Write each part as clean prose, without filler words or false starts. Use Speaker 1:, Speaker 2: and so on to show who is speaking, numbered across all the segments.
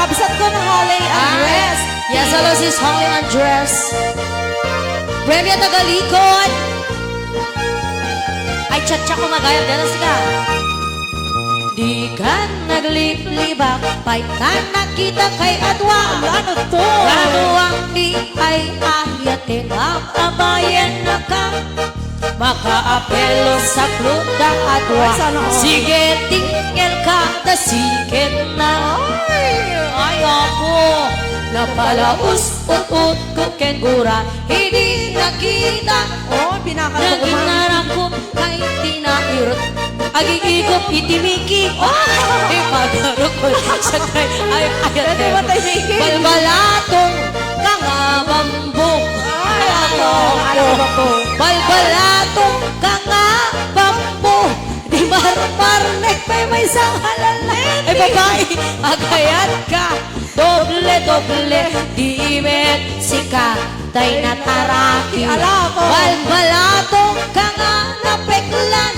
Speaker 1: Kabisat ko ng Holly Andres.
Speaker 2: Yes, hello, sis Holly Andres. Premia Tagalikod. Ay, chat-chat ko magayag. Dala sila. Di ka naglilibak, pa'y ka nakita kay Adwa.
Speaker 1: Ano to?
Speaker 2: Ano ang di ay ayatin ang abayan na ka. Makaapelo sa kluda Adwa.
Speaker 1: Ay, sana all.
Speaker 2: Sige, tingel ka, da sige na. Ay, ako, napalaus, ut-ut ko kengura. Hindi nakita,
Speaker 1: Oh, pinakanta ko
Speaker 2: naging
Speaker 1: man.
Speaker 2: narakot kay tinairot. Agigigop itimiki. Oh, ipagaro ko sa kay ay
Speaker 1: Pwede ba tayo Miki?
Speaker 2: balbalatong kangabambok.
Speaker 1: Ay, ano ba po?
Speaker 2: Balbalatong kangabambok. Di marmarnek may isang halalan. Ay babae, agayat ka. Doble, doble, di met sika. Tay nataraki.
Speaker 1: Ala ko.
Speaker 2: Balbalatong kangapeklan.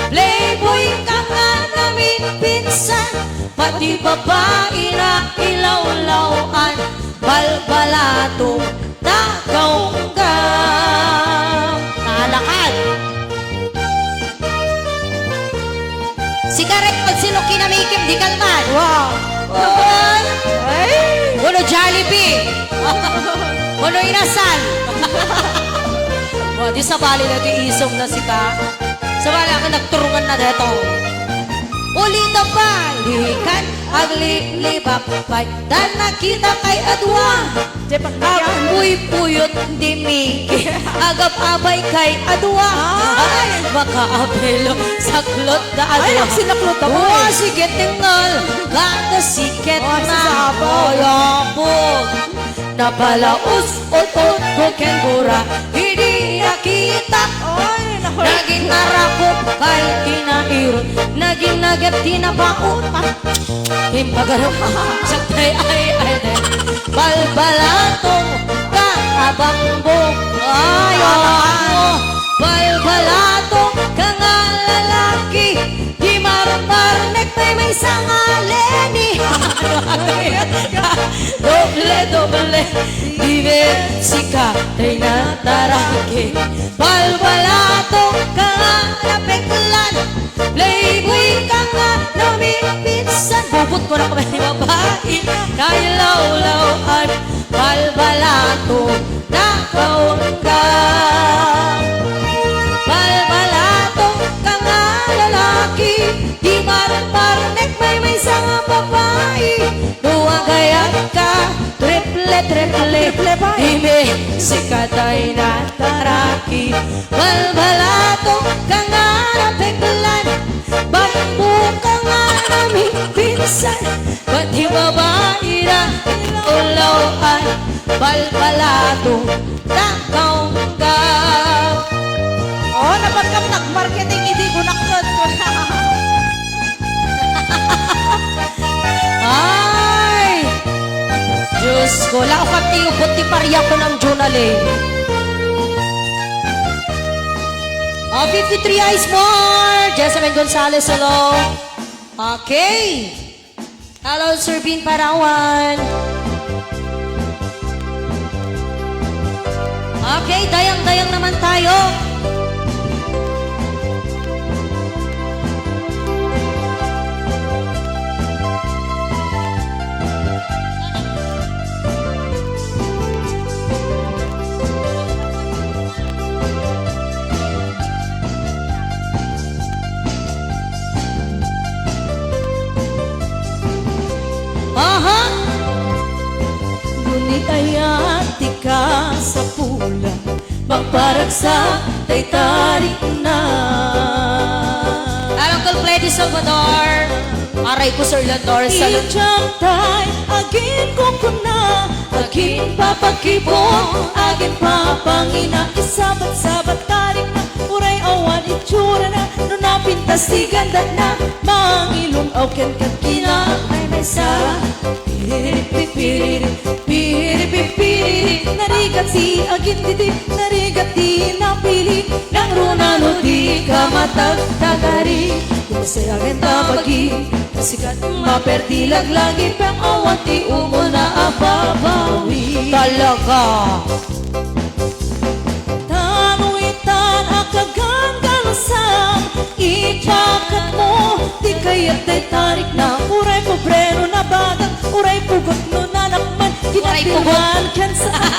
Speaker 2: Playboy ka nga namin pinsan. Pati babae na ilaw-lawan. Balbalatong nakaunggang. Nalakad. Sigaret pag sinuki na mikim di kalman.
Speaker 1: Wow.
Speaker 2: Ay!
Speaker 1: Ay!
Speaker 2: Uno Jollibee. Uno inasal. Di sa bali na di isong na sika. Sa bali ako nagturungan na dito. Ulit na balikan, aglilibak pa'y dan nakita kay Adwa.
Speaker 1: Di pagkakyan.
Speaker 2: Amoy puyot di miki, agap abay kay Adwa. Ay, makaapelo sa klot na Adwa.
Speaker 1: Ay, nagsinaklot ako
Speaker 2: Oh,
Speaker 1: eh.
Speaker 2: sige tinggal, ganda siket
Speaker 1: Oh,
Speaker 2: na.
Speaker 1: sasabog.
Speaker 2: Oyabog, napalaus, otot ko kengura, hindi nakita.
Speaker 1: Ay, naku.
Speaker 2: Naging narakot kay tinairot, naging nagap tinabaot. Himpagarap sa kay ay balbalatong kakabambok. Ay, oh, balbalatong kanga lalaki, di marmarnek may sangaleni. Doble, doble, di sika tay nataraki. Balbalatong kanga napeklan, playboy ka nga namin pinsan. Bubot ko na kami ni babae, kaya law-lawan, balbalatong nakaungkang. Balbalatong ka nga lalaki, di marmarnek may isang babae. Duwagayat ka, triple, triple
Speaker 1: ba?
Speaker 2: ime, sikatay na taraki. Balbalatong ka nga napeklan, bambu ka nga namin pinsan. Pati babae na ulawan, balbalatong nakaungkang.
Speaker 1: Oh, napagkam nag-marketing, hindi ko naklot.
Speaker 2: Ay! Diyos ko, lakat niyo, buti pariya ko ng Junale. Oh, 53 eyes more! Jessamine Gonzalez, hello. Okay. Hello, Sir Bean Parawan. Okay, dayang-dayang naman tayo. Aha!
Speaker 1: Ngunit ayati ka sa pula, magparag sa taytari na.
Speaker 2: Uncle Freddy Salvador. Aray ko, Sir Landor. Salud.
Speaker 1: Ijantay, agin ko na, agin papakipon, agin papangina, isabat-sabat tarik na, uray awan itsura na, no napintas di ganda na, mangilong auken katkina, ay may sa piripipiriri, piripipiriri, nari narigati agindidi, narigati napili, nang runano di ka matagtagari. Kung sa akin tabagi, sikat maperdi laglagi, pang awati umo na ababawi.
Speaker 2: Talaga.
Speaker 1: Tanuitan akagan galusang, ipakat mo, di kaya't day tarik na. Uray pobrero na batang, uray pugot no nanakman,
Speaker 2: Uray pugot.
Speaker 1: kinapirman kan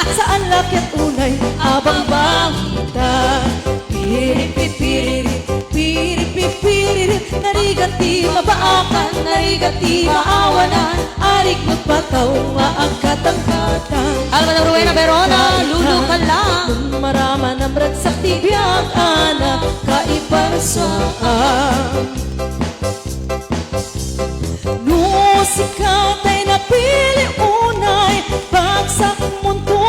Speaker 1: saan lakit unay, abang bangita. Piripipiriri, piripipiriri, narigati mabaakan, narigati maawanan, arik magpataw, maagkatang-katang.
Speaker 2: Alam mo na Rowena Verona, lulukan lang.
Speaker 1: Marama ng ragsak tibiyang ana, kaibasaan. Sikat ay napili unay, bagsak mundo,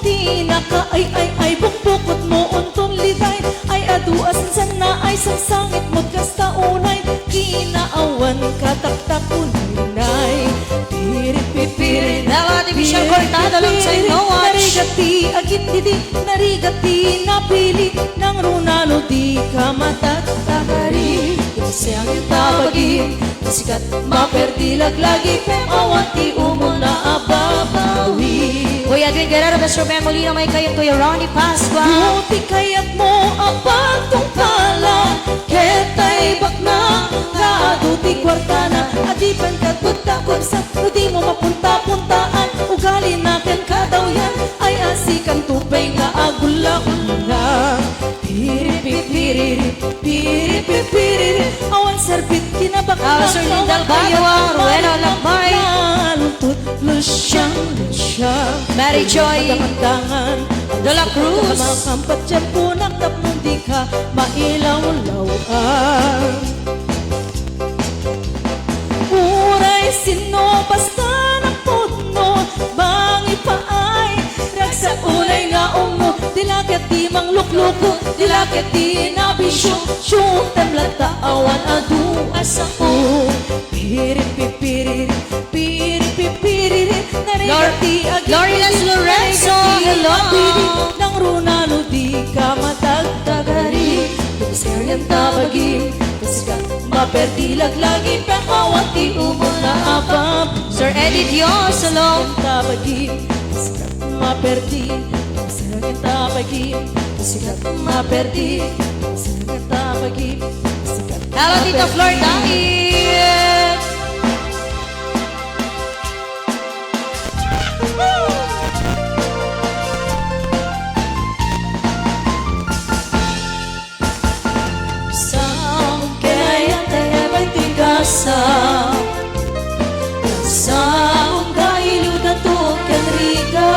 Speaker 1: di naka ay bukbukot mo untong liday, ay aduas sana ay sangsangit mo kasta unay, kinaawan kataktak unay, piripipiri
Speaker 2: Dapat Division Cortado lang sa No Watch.
Speaker 1: narigati agitidi, narigati napili, nang runano di ka matatagari. Kasi ang itabagi, sikat maperdi laglagi, awati umo na ababawi.
Speaker 2: Kuya Edwin Guerrero, Mr. Ben Molina, may kayo Kuya Ronnie Pasqua.
Speaker 1: Buti kaya't mo ang pagtong pala, ketay bakna, kaaduti kwarta na, adipan ka't butakot sa, di mo mapunta-puntaan, ugali natin kadaw yan, ay asikan tupay nga agula-ula. Piripipiriri, piripipiriri, awan serbit kinabakla,
Speaker 2: Sir Lindal Bagua, Ruela Lakbay,
Speaker 1: nalutut, lusyang, lusyang.
Speaker 2: Mary Joy
Speaker 1: Damandangan
Speaker 2: De La Cruz.
Speaker 1: Makampat dyan po nagtapong di ka mailaw-lawan. Uray sino basta ng puno, bangi pa ay ragsa unay nga umo, dilakit di mang lukluko, dilakit di nabisyo, syutem lata awan adu asako. Piripipiriri, piripipiriri, narigati
Speaker 2: Glorious Lorenzo, hello.
Speaker 1: nang runano di ka matagtagari. Seriang tabagi, kasikat maperdi laglagi, pangawati umo na abab.
Speaker 2: Sir Eddie Dios, hello.
Speaker 1: Tabagi, kasikat maperdi, seriang tabagi, kasikat maperdi, seriang tabagi, kasikat
Speaker 2: Hello, Tita Flor Dahil.
Speaker 1: sa dahil dato ken riga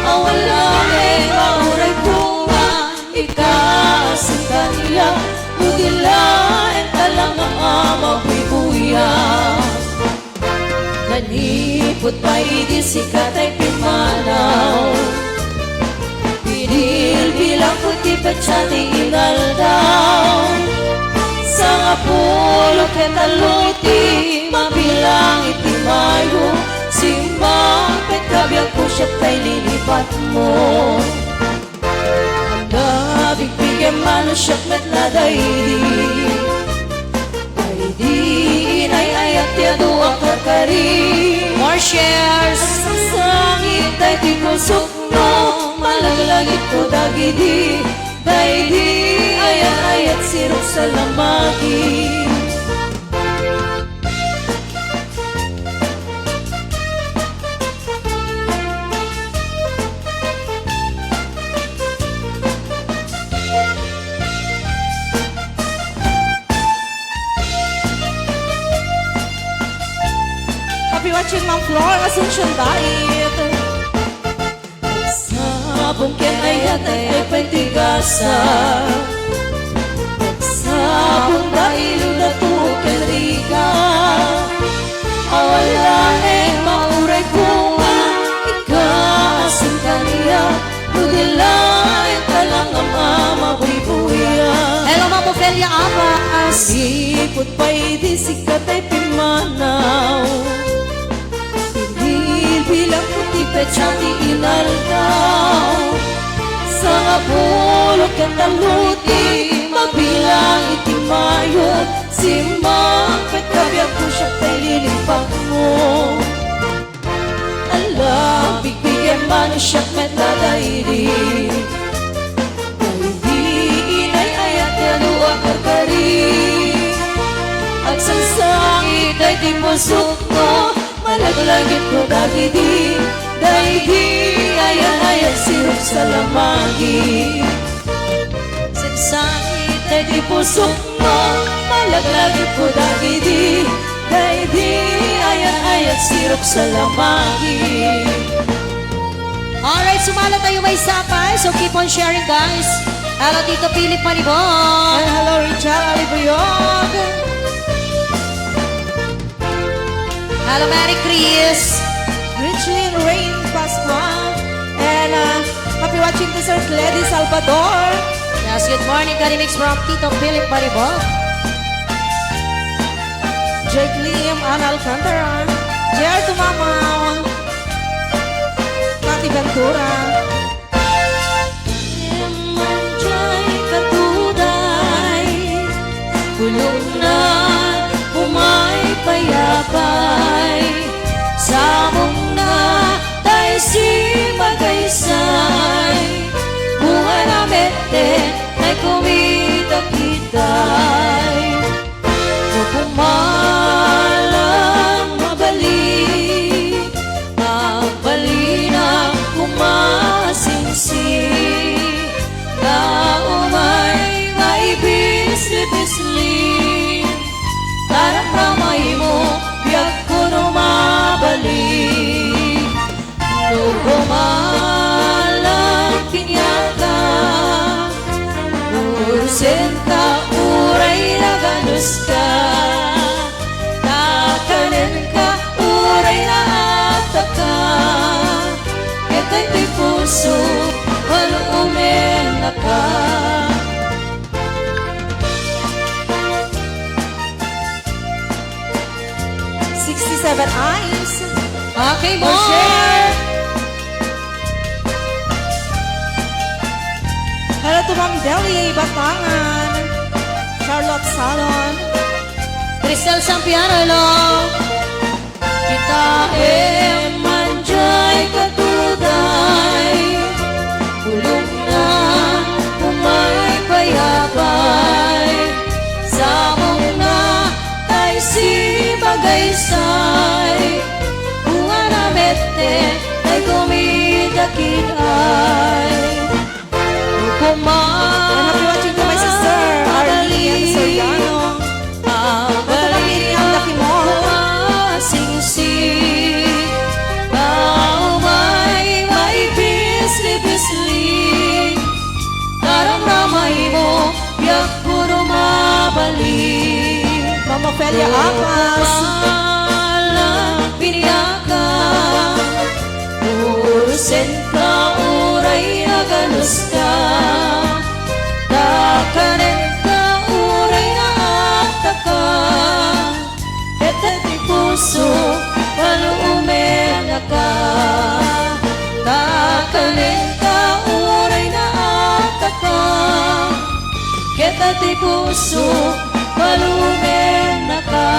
Speaker 1: awalane mauray bunga ikasin kanila udila en talang amabuy-buya nanipot pa di sikat ay pimanaw pinil bilang puti petsati inaldaw sa pulo ketalo iti mabilang iti mayo simbang pagkabiyak ko siya tay lilipat mo ang nabigbigan man siya metladay ay di inay ayat yado akakari
Speaker 2: More shares.
Speaker 1: ang sangit ay di kusok no malaglagit ko dagidi day di ayat-ayat sirok sa lamagi
Speaker 2: Happy watching Ma'am Flor, Asuncion Bait.
Speaker 1: Sabong ken ayat ay patigasa Sabong dahil dato ken riga awala mauray bunga ikasin kaniya udilay talang amabuy-buya
Speaker 2: Hello, Ma'am Ofelia Abbas.
Speaker 1: Sipot pa'y di sikat ay pimanaw Pinil bilang puti at sa ti inaldaw. Sa nga pulot kataluti, mabilang iti mayo, simang pagkabiyak ko siya kay lilimpang mo. Alam, bigyan man siya met na dairi, dairi inay ayat yaluwa kagari. At sansangit ay di pusok mo, malaglagit ko dagidi, daidi ayat sirop sa lamagi. Sansangit ay di pusok mo, malaglagit ko dagidi, daidi ayat sirop sa lamagi.
Speaker 2: Alright, sumala tayo may sapay. So keep on sharing, guys. Hello, Tito Philip Manibong.
Speaker 1: And hello, Richard Alibuyog.
Speaker 2: Hello, Mary Chris.
Speaker 1: Richlin Rain Pascual. And happy watching to Sir Cledy Salvador.
Speaker 2: Yes, good morning. Got mix from Tito Philip Manibong.
Speaker 1: Jake Liam, Ana Alcantara. Jer Tumamaw. Pati Ventura. Emanjay katuday, pulong na umay payapay, samong na tay si magaysay, bunga na mete ay kumita-kitay. Pumalang mabali, mabali na kumasinsi, na umay maibisli-bisli, tarang ramay mo, biyak ko numabali. No pumalang pinyata, ursenta uray na ganus ka, takanin ka uray na ataka, itay di puso walang umena ka. 67 eyes.
Speaker 2: Okay,
Speaker 1: More
Speaker 2: more.
Speaker 1: share. Hello to Ma'am Deli, Batangan. Charlotte Salon.
Speaker 2: Crystal Sampiano, hello.
Speaker 1: Kita manjay katuday, pulong na umay payapay, samong na tay si magaysay, bunga na mete ay kumita-kitay. Happy watching to my sister, Arlene Soriano. Abali ang laki mo. Sing-sing, baumay, maibisli-bisli, taram-ramay mo, biyak ko rumabali. Mama Felia Apas. Malang piniyaka, ursen ka, uray na ganus ka, takanin ka, uray na ataka, etat di puso, paluumena ka, takanin ka, uray na ataka, etat di puso, paluumena ka.